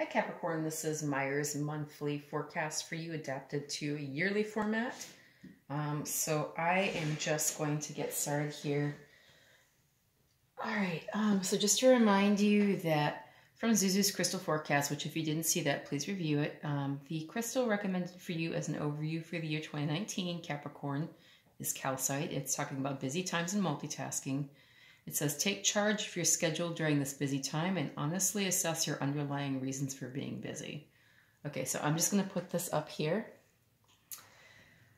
Hi Capricorn, this is Meyer's monthly forecast for you adapted to a yearly format. So I am just going to get started here. All right, so just to remind you that from Zuzu's crystal forecast, which if you didn't see that, please review it. The crystal recommended for you as an overview for the year 2019 Capricorn is calcite. It's talking about busy times and multitasking. It says, take charge of your schedule during this busy time and honestly assess your underlying reasons for being busy. Okay, so I'm just going to put this up here.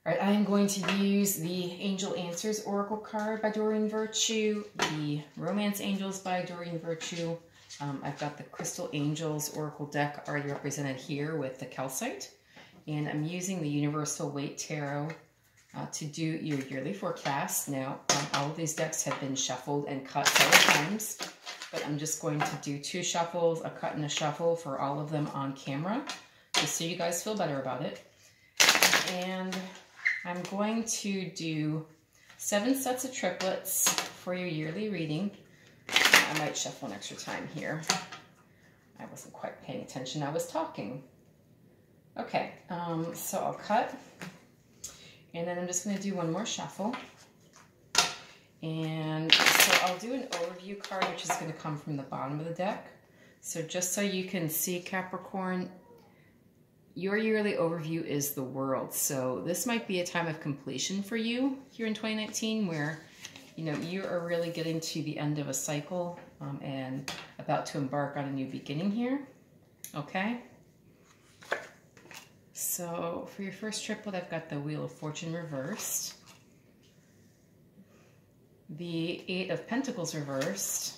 All right, I am going to use the Angel Answers Oracle card by Doreen Virtue, the Romance Angels by Doreen Virtue. I've got the Crystal Angels Oracle deck already represented here with the calcite. And I'm using the Universal Weight Tarot to do your yearly forecast. Now, all of these decks have been shuffled and cut several times, but I'm just going to do 2 shuffles, a cut and a shuffle for all of them on camera, just so you guys feel better about it. And I'm going to do 7 sets of triplets for your yearly reading. I might shuffle an extra time here. I wasn't quite paying attention, I was talking. Okay, so I'll cut. And then I'm just going to do 1 more shuffle. And so I'll do an overview card, which is going to come from the bottom of the deck. So just so you can see, Capricorn, your yearly overview is the world. So this might be a time of completion for you here in 2019 where, you know, you are really getting to the end of a cycle and about to embark on a new beginning here. Okay? So for your first triplet, I've got the Wheel of Fortune reversed, the 8 of Pentacles reversed,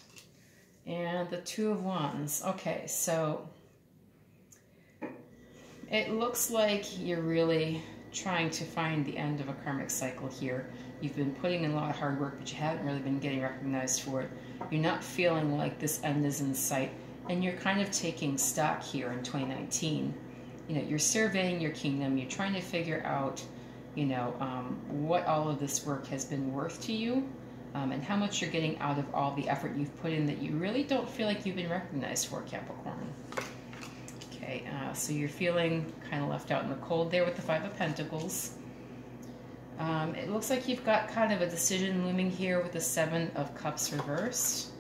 and the 2 of Wands. Okay, so it looks like you're really trying to find the end of a karmic cycle here. You've been putting in a lot of hard work, but you haven't really been getting recognized for it. You're not feeling like this end is in sight, and you're kind of taking stock here in 2019. You know, you're surveying your kingdom, you're trying to figure out, you know, what all of this work has been worth to you, and how much you're getting out of all the effort you've put in that you really don't feel like you've been recognized for, Capricorn. Okay, so you're feeling kind of left out in the cold there with the 5 of Pentacles. It looks like you've got kind of a decision looming here with the 7 of Cups reversed.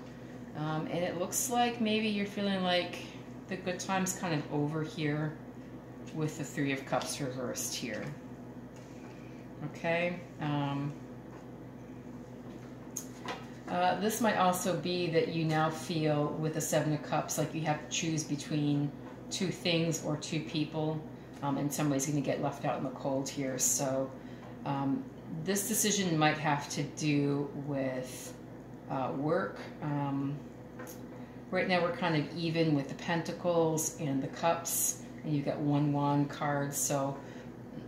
And it looks like maybe you're feeling like the good time's kind of over here with the 3 of Cups reversed here. Okay. This might also be that you now feel with the 7 of Cups like you have to choose between 2 things or 2 people, and somebody's going to get left out in the cold here. So this decision might have to do with work. Right now we're kind of even with the Pentacles and the Cups. And you've got 1 Wand card, so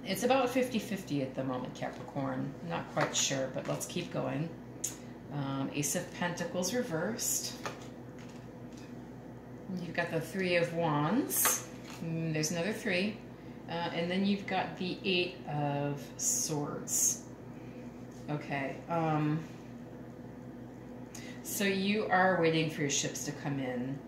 it's about 50-50 at the moment, Capricorn. Not quite sure, but let's keep going. Ace of Pentacles reversed. You've got the 3 of Wands. There's another 3. And then you've got the 8 of Swords. Okay. So you are waiting for your ships to come in.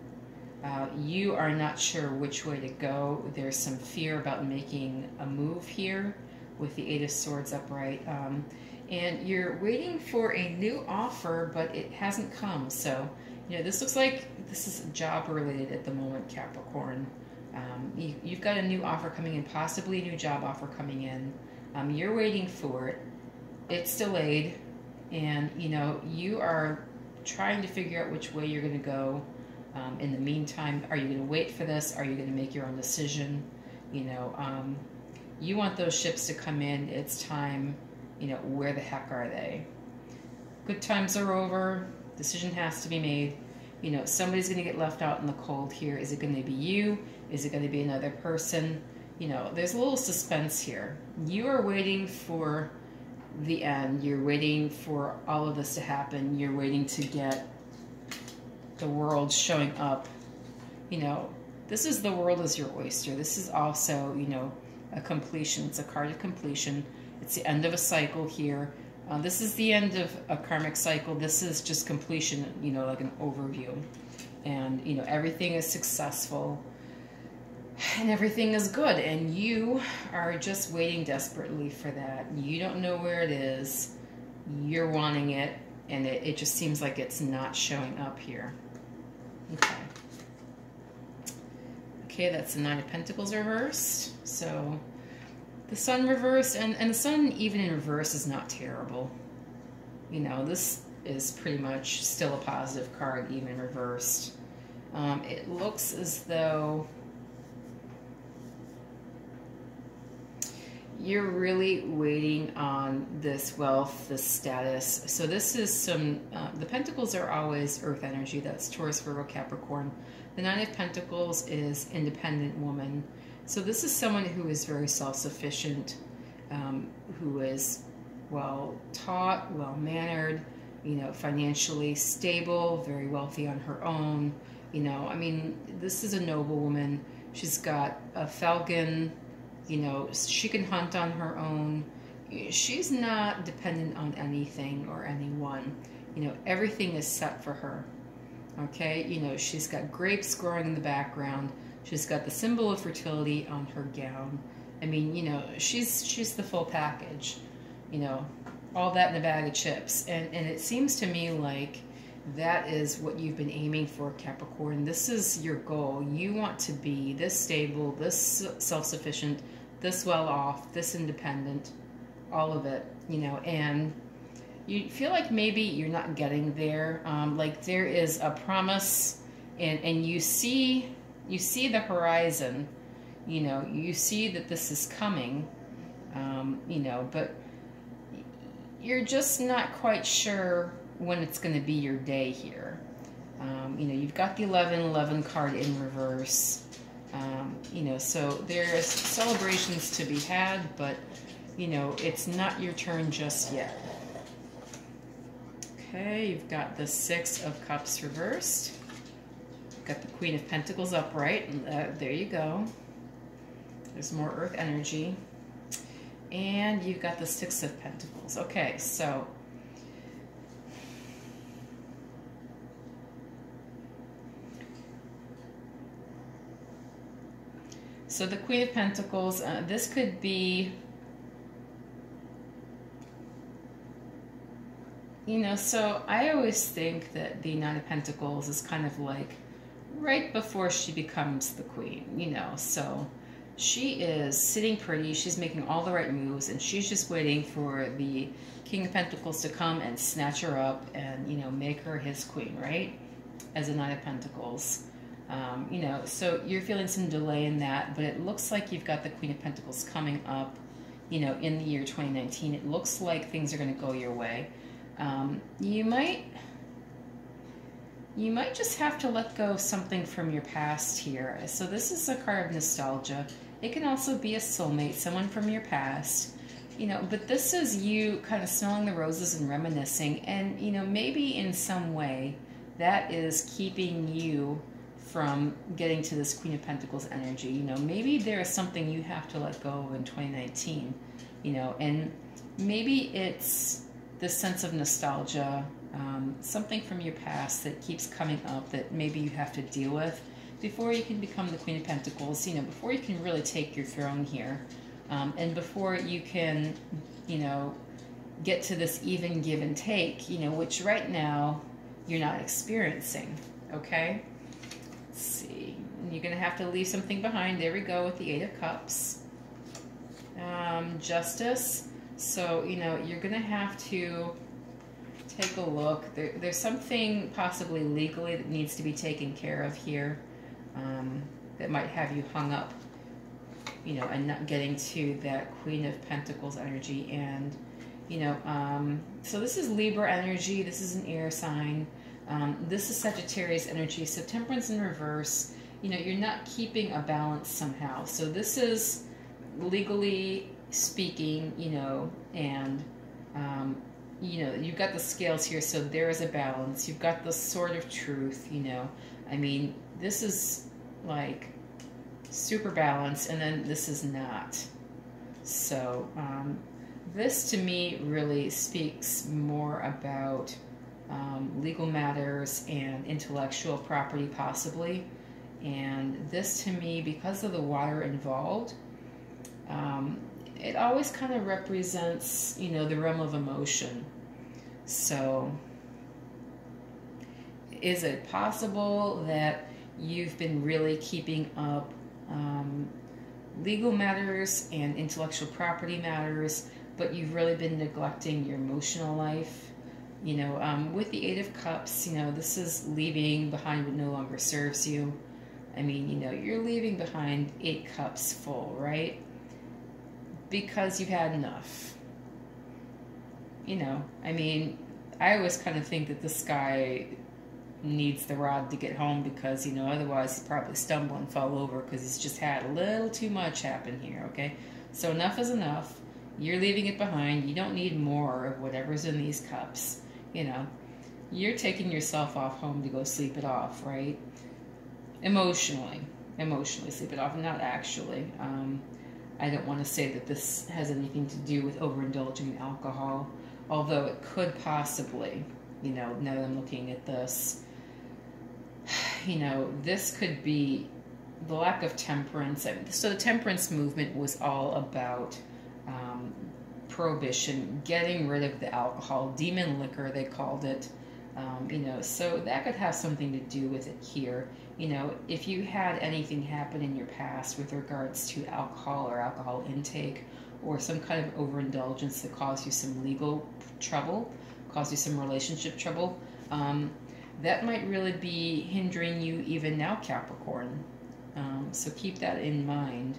You are not sure which way to go. There's some fear about making a move here with the 8 of Swords upright. And you're waiting for a new offer, but it hasn't come. So, you know, this looks like this is job related at the moment, Capricorn. You've got a new offer coming in, possibly a new job offer coming in. You're waiting for it. It's delayed. And, you know, you are trying to figure out which way you're going to go. In the meantime, are you going to wait for this? Are you going to make your own decision? You know, you want those ships to come in. It's time. You know, where the heck are they? Good times are over. Decision has to be made. You know, somebody's going to get left out in the cold here. Is it going to be you? Is it going to be another person? You know, there's a little suspense here. You are waiting for the end. You're waiting for all of this to happen. You're waiting to get the world showing up. You know, this is the world as your oyster. This is also, you know, a completion. It's a card of completion. It's the end of a cycle here. This is the end of a karmic cycle. This is just completion, you know, like an overview. And, you know, everything is successful. and everything is good, and you are just waiting desperately for that. You don't know where it is. You're wanting it, and it just seems like it's not showing up here. Okay. Okay, that's the Nine of Pentacles reversed. So the Sun reversed, and the Sun even in reverse is not terrible. You know, this is pretty much still a positive card, even reversed. It looks as though you're really waiting on this wealth, this status. So this is some, the Pentacles are always Earth energy. That's Taurus, Virgo, Capricorn. The Nine of Pentacles is independent woman. So this is someone who is very self-sufficient, who is well-taught, well-mannered, you know, financially stable, very wealthy on her own. You know, I mean, this is a noble woman. She's got a falcon. You know, she can hunt on her own. She's not dependent on anything or anyone. You know, everything is set for her. Okay, you know, she's got grapes growing in the background. She's got the symbol of fertility on her gown. I mean, you know, she's the full package. You know, all that in a bag of chips. And it seems to me like that is what you've been aiming for, Capricorn. This is your goal. You want to be this stable, this self-sufficient, this well-off, this independent, all of it, you know, and you feel like maybe you're not getting there. Like there is a promise, and you see the horizon, you know, you see that this is coming, you know, but you're just not quite sure when it's going to be your day here. You know, you've got the 11-11 card in reverse. You know, so there's celebrations to be had, but, you know, it's not your turn just yet. Okay, you've got the Six of Cups reversed. You've got the Queen of Pentacles upright, and there you go. There's more Earth energy. And you've got the Six of Pentacles. Okay, so the Queen of Pentacles, this could be, you know, so I always think that the Nine of Pentacles is kind of like right before she becomes the queen, you know, so she is sitting pretty, she's making all the right moves, and she's just waiting for the King of Pentacles to come and snatch her up and, you know, make her his queen, right? As a Nine of Pentacles. You know, so you're feeling some delay in that, but it looks like you've got the Queen of Pentacles coming up, you know, in the year 2019. It looks like things are going to go your way. You might just have to let go of something from your past here. So this is a card of nostalgia. It can also be a soulmate, someone from your past, you know, but this is you kind of smelling the roses and reminiscing, and, you know, maybe in some way that is keeping you from getting to this Queen of Pentacles energy. You know, maybe there is something you have to let go of in 2019, you know, and maybe it's this sense of nostalgia, something from your past that keeps coming up that maybe you have to deal with before you can become the Queen of Pentacles, you know, before you can really take your throne here, and before you can, you know, get to this even give and take, you know, which right now you're not experiencing, okay? Let's see. You're going to have to leave something behind. There we go with the Eight of Cups. Justice. So, you know, you're going to have to take a look. There's something possibly legally that needs to be taken care of here, that might have you hung up, you know, and not getting to that Queen of Pentacles energy. And, you know, so this is Libra energy. This is an air sign. This is Sagittarius energy. So Temperance in reverse. You know, you're not keeping a balance somehow. So this is legally speaking, you know, and, you know, you've got the scales here, so there is a balance. You've got the sword of truth, you know. I mean, this is like super balanced, and then this is not. So this to me really speaks more about legal matters and intellectual property possibly, And this to me, because of the water involved, it always kind of represents, you know, the realm of emotion. So is it possible that you've been really keeping up legal matters and intellectual property matters, but you've really been neglecting your emotional life? You know, with the Eight of Cups, you know, this is leaving behind what no longer serves you. I mean, you know, you're leaving behind 8 cups full, right? Because you've had enough. You know, I mean, I always kind of think that this guy needs the rod to get home, because, you know, otherwise he'd probably stumble and fall over, because he's just had a little too much happen here, okay? So enough is enough. You're leaving it behind. You don't need more of whatever's in these cups. You know, you're taking yourself off home to go sleep it off, right? Emotionally sleep it off, not actually. I don't want to say that this has anything to do with overindulging in alcohol, although it could possibly, you know, now that I'm looking at this, you know, this could be the lack of temperance. I mean, so the temperance movement was all about prohibition, getting rid of the alcohol, demon liquor they called it. You know, so that could have something to do with it here. You know, if you had anything happen in your past with regards to alcohol or alcohol intake, or some kind of overindulgence that caused you some legal trouble, caused you some relationship trouble, that might really be hindering you even now, Capricorn. So keep that in mind.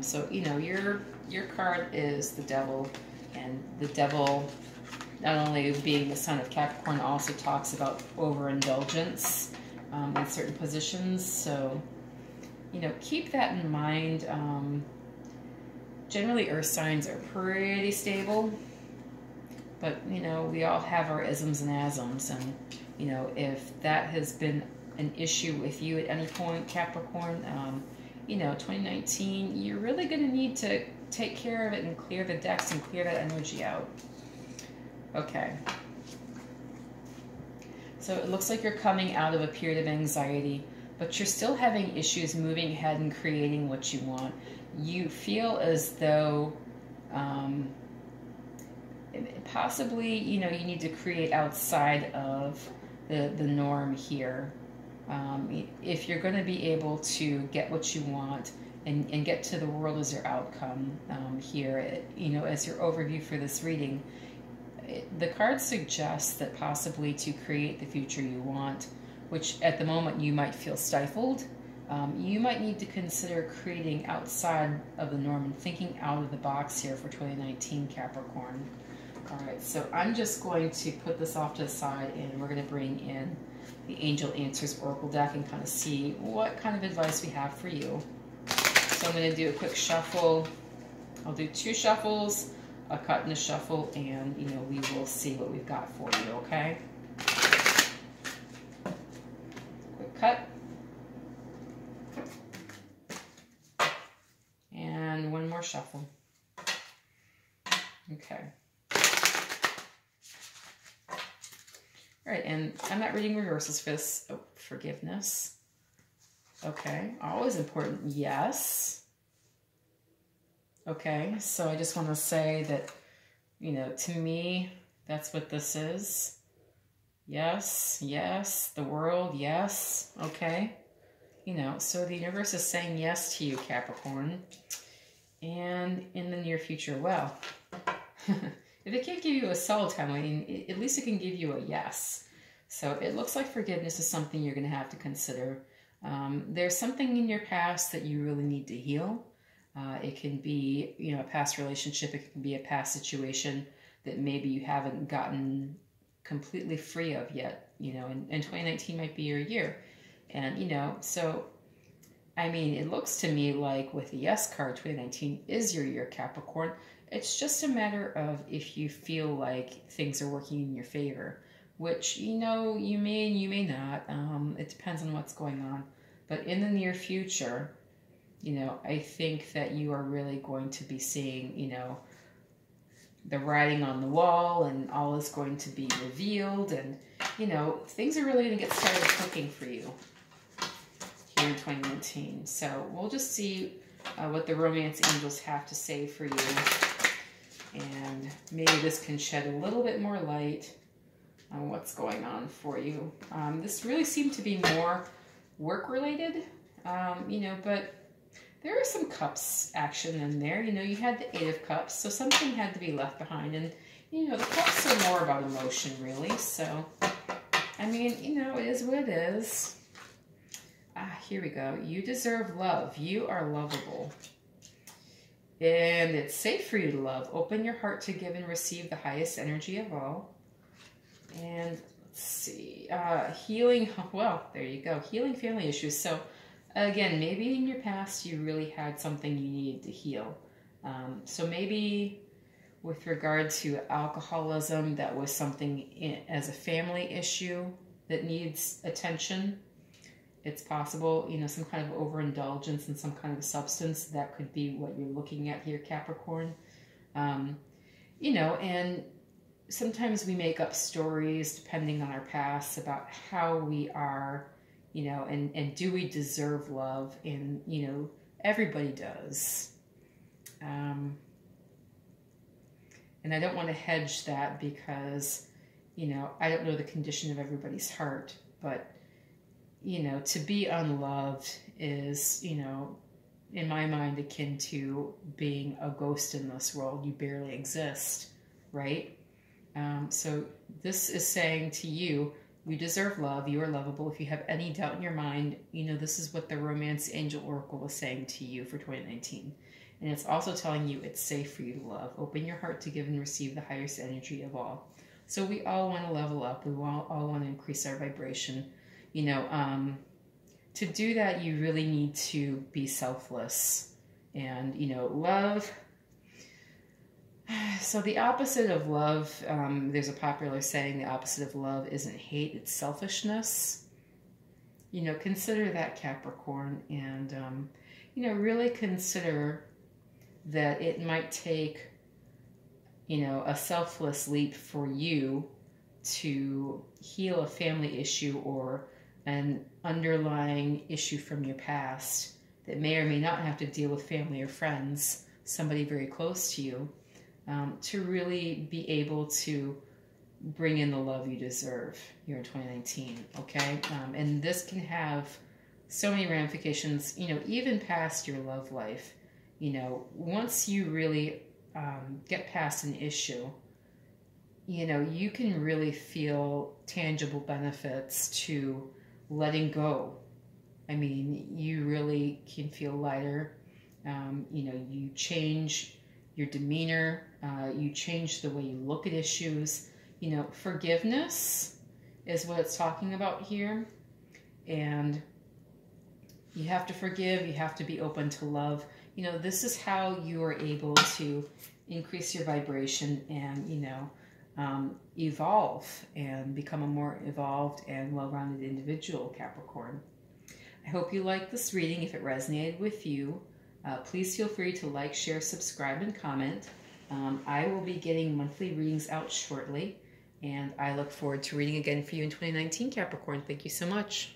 So, you know, your card is the Devil, and the Devil, not only being the son of Capricorn, also talks about overindulgence in certain positions. So, you know, keep that in mind. Generally, earth signs are pretty stable, but, you know, we all have our isms and asms, and, you know, if that has been an issue with you at any point, Capricorn, you know, 2019, you're really going to need to take care of it and clear the decks and clear that energy out. Okay. So it looks like you're coming out of a period of anxiety, but you're still having issues moving ahead and creating what you want. You feel as though possibly, you know, you need to create outside of the norm here. If you're going to be able to get what you want and get to the world as your outcome here, you know, as your overview for this reading, the card suggests that possibly to create the future you want, which at the moment you might feel stifled, you might need to consider creating outside of the norm and thinking out of the box here for 2019, Capricorn. All right, so I'm just going to put this off to the side, and we're going to bring in the Angel Answers Oracle deck and kind of see what kind of advice we have for you. So I'm going to do a quick shuffle. I'll do 2 shuffles, a cut and a shuffle, and, you know, we will see what we've got for you, okay? Quick cut. And 1 more shuffle. Okay. All right, and I'm not reading reversals for this. Oh, forgiveness. Okay, always important. Yes. Okay, so I just want to say that, you know, to me, that's what this is. Yes, yes, the world, yes. Okay. You know, so the universe is saying yes to you, Capricorn. And in the near future, well, if it can't give you a solid timeline, at least it can give you a yes. So it looks like forgiveness is something you're going to have to consider. There's something in your past that you really need to heal. It can be, you know, a past relationship. It can be a past situation that maybe you haven't gotten completely free of yet. You know, and 2019 might be your year. And, you know, so, I mean, it looks to me like with the yes card, 2019 is your year, Capricorn. It's just a matter of if you feel like things are working in your favor, which, you know, you may and you may not. It depends on what's going on. But in the near future, you know, I think that you are really going to be seeing, you know, the writing on the wall, and all is going to be revealed, and, you know, things are really going to get started cooking for you you in 2019. So we'll just see what the romance angels have to say for you. And maybe this can shed a little bit more light on what's going on for you. This really seemed to be more work-related, you know, but there is some cups action in there. You know, you had the 8 of Cups, so something had to be left behind. And, you know, the cups are more about emotion, really. So, I mean, you know, it is what it is. Here we go. You deserve love. You are lovable. And it's safe for you to love. Open your heart to give and receive the highest energy of all. And let's see. Healing. Well, there you go. Healing family issues. So, again, maybe in your past you really had something you needed to heal. So maybe with regard to alcoholism, that was something as a family issue that needs attention. It's possible, you know, some kind of overindulgence in some kind of substance. That could be what you're looking at here, Capricorn. You know, and sometimes we make up stories depending on our past about how we are, you know, and do we deserve love? And, you know, everybody does. And I don't want to hedge that because, you know, I don't know the condition of everybody's heart, but, you know, to be unloved is, you know, in my mind akin to being a ghost in this world. You barely exist, right? So this is saying to you, you deserve love. You are lovable. If you have any doubt in your mind, you know, this is what the Romance Angel Oracle is saying to you for 2019. And it's also telling you it's safe for you to love. Open your heart to give and receive the highest energy of all. So we all want to level up. We all want to increase our vibration. You know, to do that, you really need to be selfless. And, you know, love. So the opposite of love, there's a popular saying, the opposite of love isn't hate, it's selfishness. You know, consider that, Capricorn, and, you know, really consider that it might take, you know, a selfless leap for you to heal a family issue or an underlying issue from your past that may or may not have to deal with family or friends, somebody very close to you. To really be able to bring in the love you deserve here in 2019, okay? And this can have so many ramifications, you know, even past your love life. You know, once you really get past an issue, you know, you can really feel tangible benefits to letting go. I mean, you really can feel lighter. You know, you change your demeanor, you change the way you look at issues. You know, forgiveness is what it's talking about here. And you have to forgive, you have to be open to love. You know, this is how you are able to increase your vibration and, you know, evolve and become a more evolved and well-rounded individual, Capricorn. I hope you liked this reading. If it resonated with you, please feel free to like, share, subscribe, and comment. I will be getting monthly readings out shortly, and I look forward to reading again for you in 2019, Capricorn. Thank you so much.